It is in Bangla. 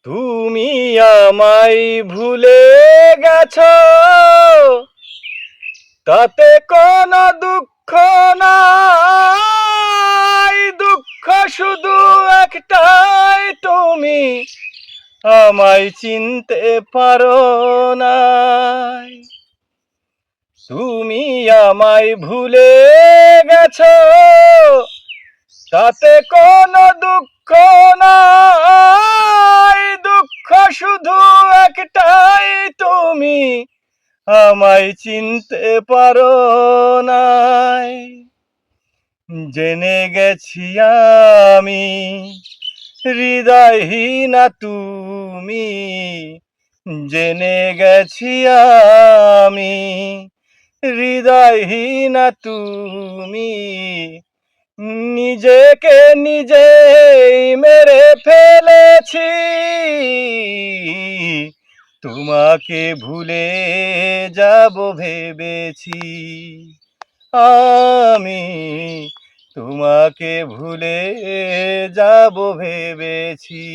তুমি আমায় ভুলে গেছো, তাতে কোনো দুঃখ নাই। দুঃখ শুধু একটাই, তুমি আমায় চিনতে পারো নাই। তুমি আমায় ভুলে গেছো, তাতে কোনো দুঃখ নাই। দুঃখ শুধু একটাই, তুমি আমায় চিনতে পারো নাই। জেনে গেছি আমি হৃদয়হীনা তুমি, জেনে গেছি আমি হৃদয়হীনা তুমি। নিজেকে নিজেই মেরে ফেলেছি, তোমাকে ভুলে যাব ভেবেছি। আমি তোমাকে ভুলে যাব ভেবেছি।